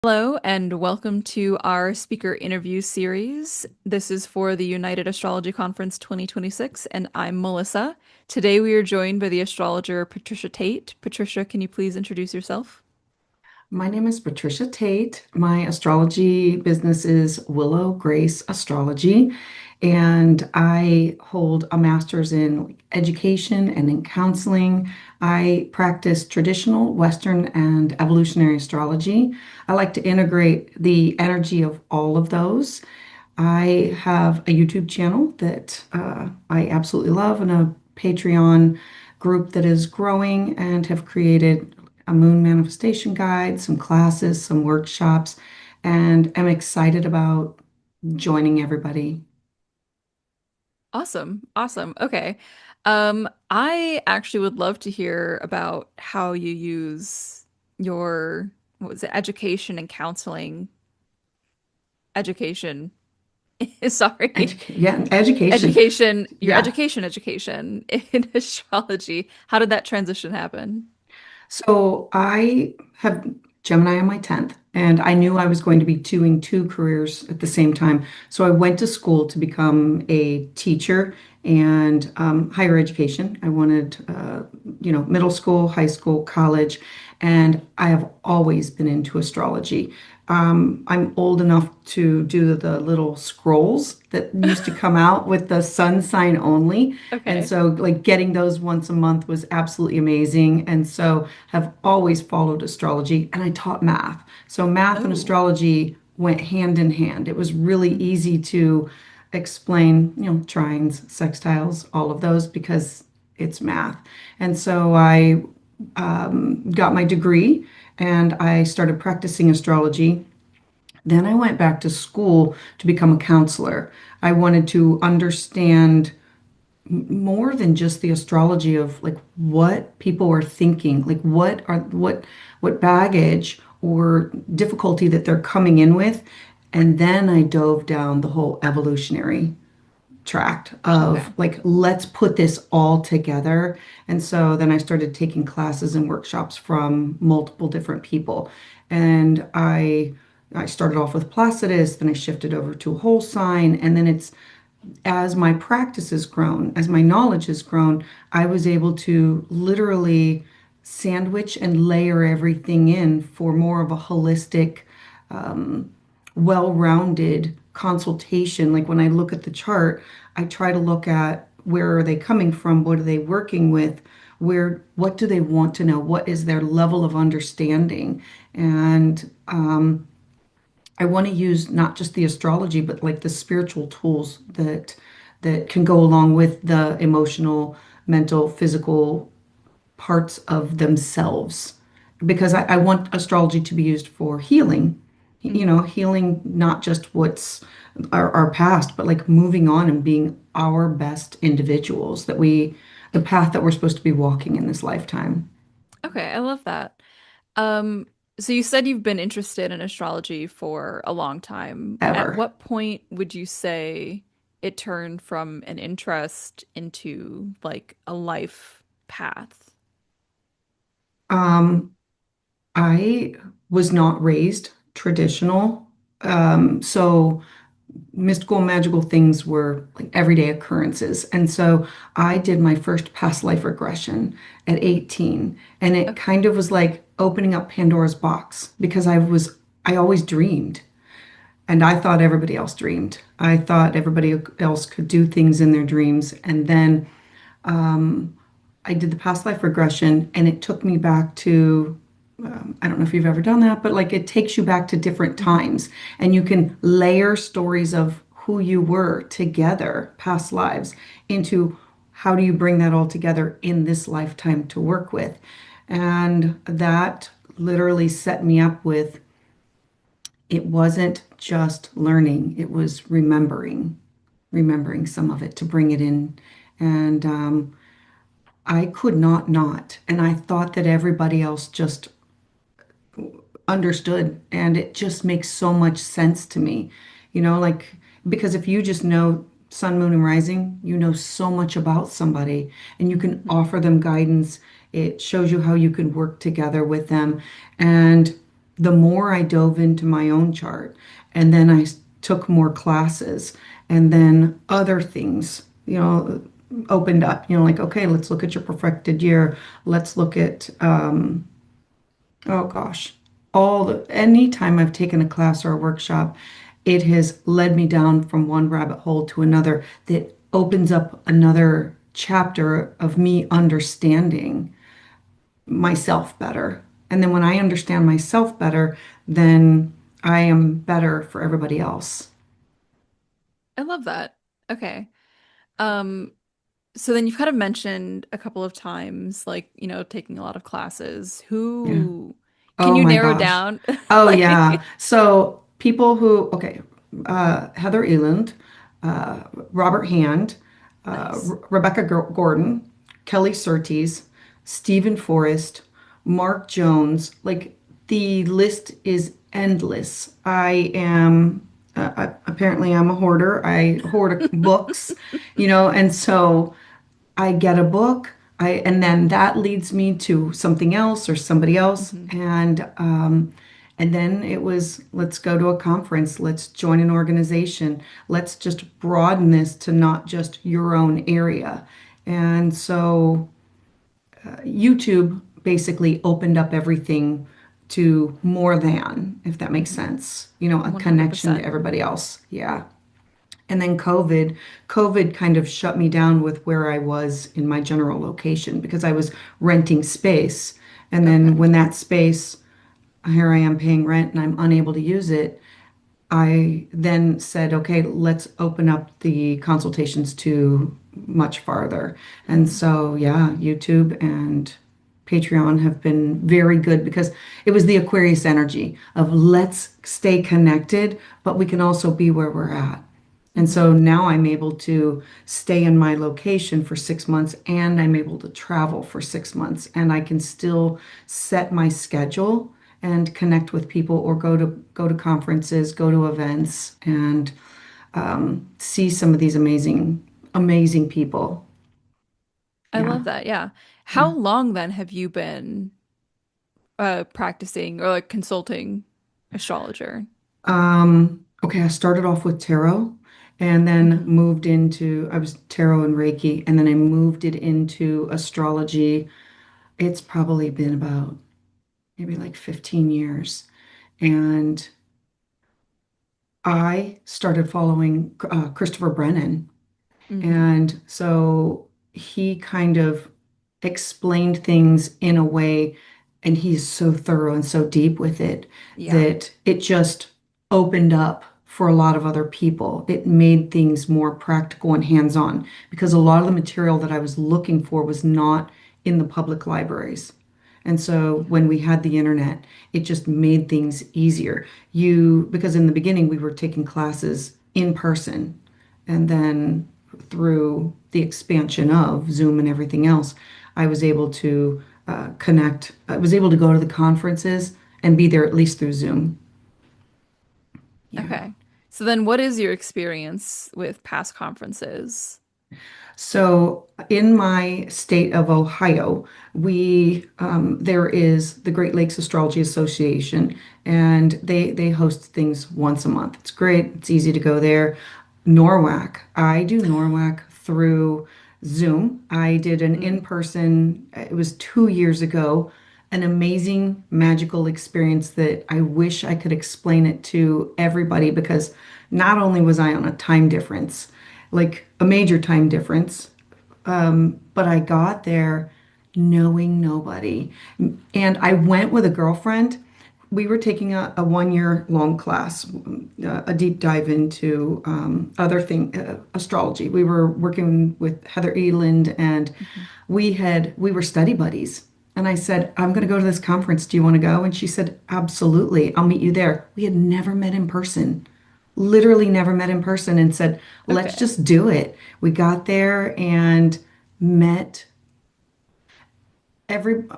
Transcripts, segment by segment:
Hello, and welcome to our speaker interview series. This is for the United Astrology Conference 2026, and I'm Melissa. Today we are joined by the astrologer Patricia Tate. Patricia, can you please introduce yourself? My name is Patricia Tate. My astrology business is Willow Grace Astrology, and I hold a master's in education and in counseling. I practice traditional Western and evolutionary astrology. I like to integrate the energy of all of those. I have a YouTube channel that I absolutely love and a Patreon group that is growing and have created a moon manifestation guide, some classes, some workshops, and I'm excited about joining everybody. Awesome. Awesome. Okay. I actually would love to hear about how you use your, what was it, education and counseling, education, sorry, Yeah, education. education, your Yeah. education in astrology. How did that transition happen? So I have Gemini on my 10th, and I knew I was going to be doing two careers at the same time. So I went to school to become a teacher and higher education. I wanted, middle school, high school, college, and I have always been into astrology. I'm old enough to do the little scrolls that used to come out with the sun sign only. And Okay. so, like, getting those once a month was absolutely amazing. And so, have always followed astrology. And I taught math. So, math and Oh. astrology went hand in hand. It was really easy to explain, trines, sextiles, all of those because it's math. And so, I got my degree and I started practicing astrology. Then I went back to school to become a counselor. I wanted to understand more than just the astrology of like what people are thinking, like what baggage or difficulty that they're coming in with. And then I dove down the whole evolutionary tract Okay. of like let's put this all together. And so then I started taking classes and workshops from multiple different people. And I started off with Placidus, then I shifted over to whole sign, and then it's as my practice has grown, as my knowledge has grown, I was able to literally sandwich and layer everything in for more of a holistic, well-rounded consultation. Like when I look at the chart, I try to look at where are they coming from? What are they working with? What do they want to know? What is their level of understanding? And I want to use not just the astrology, but like the spiritual tools that can go along with the emotional, mental, physical parts of themselves. Because I want astrology to be used for healing, Hmm. healing not just what's our past, but like moving on and being our best individuals the path that we're supposed to be walking in this lifetime, Okay, I love that. Um, so you said you've been interested in astrology for a long time. At ever. what point would you say it turned from an interest into like a life path? Um, I was not raised traditional. So mystical and magical things were like everyday occurrences. And so I did my first past life regression at 18. And it Okay. kind of was like opening up Pandora's box because I always dreamed. And I thought everybody else dreamed. I thought everybody else could do things in their dreams. And then I did the past life regression and it took me back to, I don't know if you've ever done that, but like it takes you back to different Hmm. times and you can layer stories of who you were together, past lives, into how do you bring that all together in this lifetime to work with. And that literally set me up with it wasn't just learning, it was remembering some of it to bring it in. And I could not. And I thought that everybody else just understood. And it just makes so much sense to me. Like, because if you just know sun, moon, and rising, you know so much about somebody and you can offer them guidance. It shows you how you can work together with them. And the more I dove into my own chart, and then took more classes, and then other things, opened up, like, okay, let's look at your perfected year. Let's look at, oh gosh, anytime I've taken a class or a workshop, it has led me down from one rabbit hole to another that opens up another chapter of me understanding myself better. And then when I understand myself better, then I am better for everybody else. I love that. Okay. Um, so then you've kind of mentioned a couple of times, like, taking a lot of classes. Yeah. Who can Oh you my narrow gosh. down? Oh yeah. Like, So people who, okay, Heather Eland, Robert Hand, nice. Rebecca Gordon, Kelly Surtees, Stephen Forrest, Mark Jones, like the list is endless. Apparently I'm a hoarder. I hoard books, and so I get a book, and then that leads me to something else or somebody else, Hmm. and then it was, let's go to a conference, let's join an organization, let's just broaden this to not just your own area. And so YouTube basically opened up everything to more than, if that makes Hmm. sense, a connection to 100%. everybody else. Yeah. And then COVID kind of shut me down with where I was in my general location because I was renting space. And then Okay. when that space, here I am paying rent and I'm unable to use it, I then said, okay, let's open up the consultations to much farther. And Hmm. so, yeah, YouTube and Patreon have been very good because it was the Aquarius energy of let's stay connected, but we can also be where we're at. And Hmm. so now I'm able to stay in my location for 6 months and I'm able to travel for 6 months and I can still set my schedule and connect with people or go to conferences, go to events and see some of these amazing people. I Yeah. love that. Yeah. How Yeah. long then have you been practicing or like consulting astrologer? Okay, I started off with tarot and then Hmm. moved into, I was tarot and Reiki, and then I moved it into astrology. It's probably been about maybe like 15 years. And I started following Christopher Brennan. Hmm. And so he kind of explained things in a way, and he's so thorough and so deep with it Yeah. that it just opened up for a lot of other people. It made things more practical and hands-on because a lot of the material that I was looking for was not in the public libraries. And so Yeah. when we had the internet, it just made things easier. Because in the beginning we were taking classes in person, and then through the expansion of Zoom and everything else, I was able to connect. I was able to go to the conferences and be there at least through Zoom. Yeah. Okay. So then what is your experience with past conferences? So in my state of Ohio, we there is the Great Lakes Astrology Association, and they host things once a month. It's great. It's easy to go there. NORWAC. I do NORWAC through Zoom. I did an Mm. in-person, it was 2 years ago, an amazing magical experience that I wish I could explain it to everybody because not only was I on a time difference, like a major time difference, but I got there knowing nobody. And I went with a girlfriend. We were taking a 1 year long class, a deep dive into astrology. We were working with Heather Eland, and Mhm. we were study buddies. And I said, I'm going to go to this conference. Do you want to go? And she said, absolutely. I'll meet you there. We had never met in person, literally never met in person, and said, let's Okay. just do it. We got there and met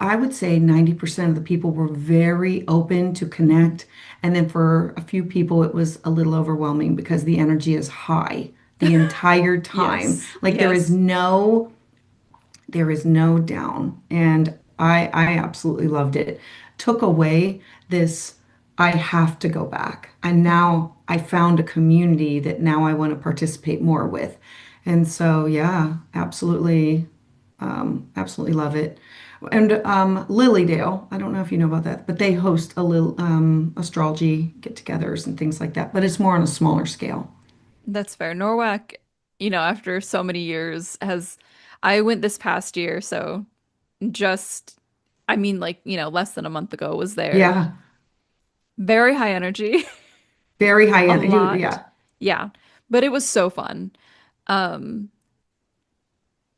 I would say 90% of the people were very open to Hmm. connect. And then for a few people, it was a little overwhelming because the energy is high the entire time. Yes. Like Yes. there is no down. And I absolutely loved it. Took away this. I have to go back. And now I found a community that now I want to participate more with. And so, yeah, absolutely, absolutely love it. And Lilydale, I don't know if you know about that, but they host a little astrology get-togethers and things like that, but it's more on a smaller scale. That's fair. Norwalk, after so many years I went this past year, so just, like, less than a month ago was there. Yeah, Very high energy, very high a end. lot. Yeah, Yeah, but it was so fun. Um,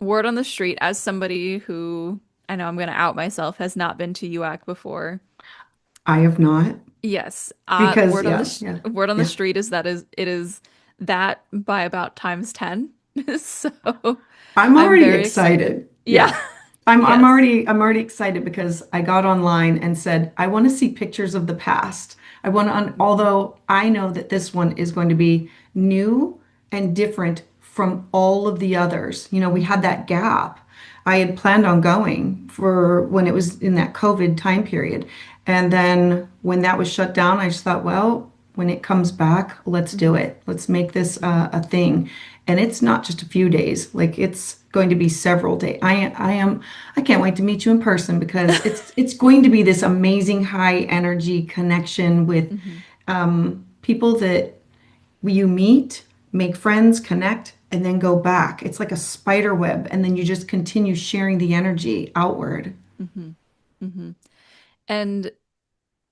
Word on the street, as somebody who, I know I'm going to out myself, has not been to UAC before. I have not Yes, because yeah, yeah, word on the yeah. street is that it is that by about times 10. So I'm I'm already very excited. excited. Yeah. Yeah. I'm Yes. already excited because I got online and said I want to see pictures of the past. I want to although I know that this one is going to be new and different from all of the others. You know, we had that gap. I had planned on going for when it was in that COVID time period. And then when that was shut down, I just thought, well, when it comes back, let's do Mhm. it. Let's make this a thing. And it's not just a few days, like it's going to be several days. I can't wait to meet you in person because it's going to be this amazing high energy connection with Mhm. people that you meet, make friends, connect, and then go back. It's like a spider web, and then you just continue sharing the energy outward. Mhm. Mhm. And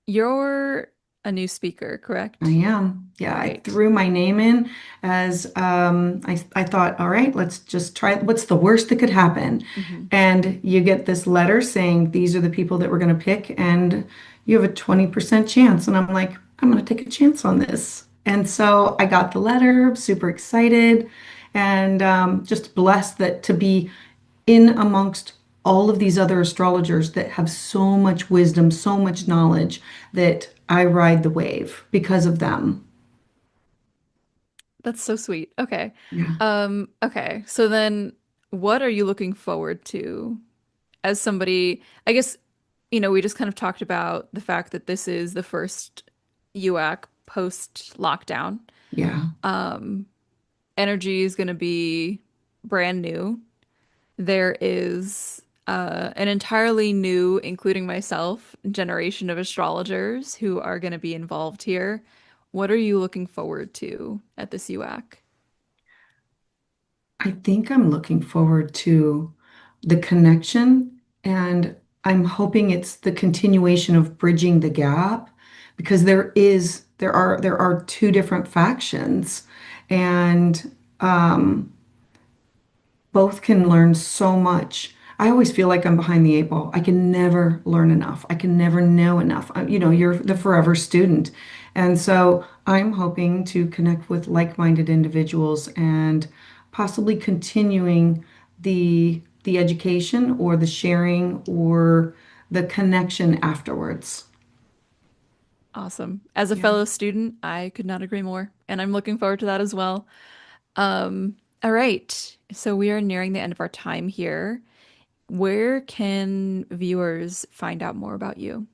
you're a new speaker, I correct? am. Yeah, I Great. threw my name in as I thought, all right, let's just try. What's the worst that could happen? Mhm. And you get this letter saying these are the people that we're going to pick, and you have a 20% chance. And I'm like, I'm going to take a chance on this. And so I got the letter, super excited, and just blessed that to be in amongst all of these other astrologers that have so much wisdom, so much Mhm. knowledge that I ride the wave because of them. That's so sweet. Okay. Yeah. Okay. So then what are you looking forward to as somebody, I guess, we just kind of talked about the fact that this is the first UAC post lockdown. Yeah. Energy is going to be brand new. There is an entirely new, including myself, generation of astrologers who are going to be involved here. What are you looking forward to at this UAC? I think I'm looking forward to the connection, and I'm hoping it's the continuation of bridging the gap because there are two different factions, and both can learn so much. I always feel like I'm behind the eight ball. I can never learn enough. I can never know enough. You're the forever student. And so I'm hoping to connect with like-minded individuals and possibly continuing the education or the sharing or the connection afterwards. Awesome. As a Yeah. fellow student, I could not agree more, and I'm looking forward to that as well. All right. So we are nearing the end of our time here. Where can viewers find out more about you?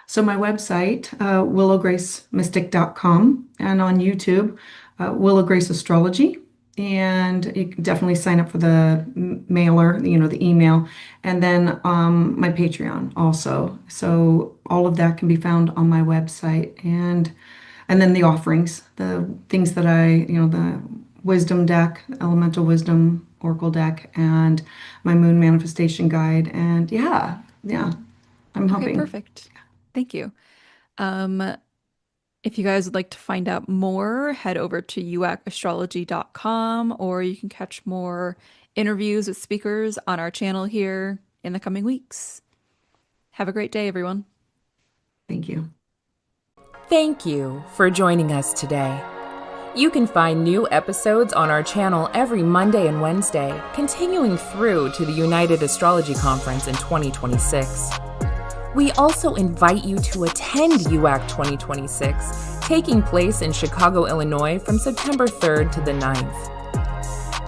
So my website, willowgracemystic.com, and on YouTube, Willow Grace Astrology. And you can definitely sign up for the mailer, the email, and then my Patreon also. So all of that can be found on my website, and then the offerings, the things that the wisdom deck, elemental wisdom oracle deck, and my moon manifestation guide. And yeah, yeah, I'm Okay, hoping. perfect. Thank you. Um, if you guys would like to find out more, head over to uacastrology.com, or you can catch more interviews with speakers on our channel here in the coming weeks. Have a great day, everyone. Thank you. Thank you for joining us today. You can find new episodes on our channel every Monday and Wednesday, continuing through to the United Astrology Conference in 2026. We also invite you to attend UAC 2026, taking place in Chicago, Illinois from September 3rd to the 9th.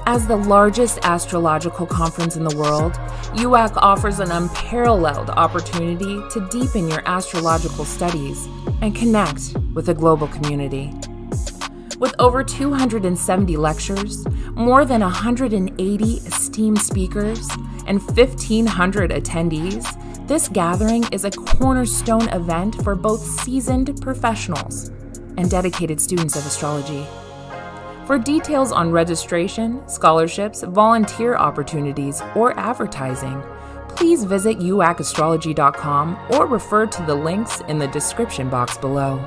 As the largest astrological conference in the world, UAC offers an unparalleled opportunity to deepen your astrological studies and connect with a global community. With over 270 lectures, more than 180 esteemed speakers, and 1,500 attendees, this gathering is a cornerstone event for both seasoned professionals and dedicated students of astrology. For details on registration, scholarships, volunteer opportunities, or advertising, please visit uacastrology.com or refer to the links in the description box below.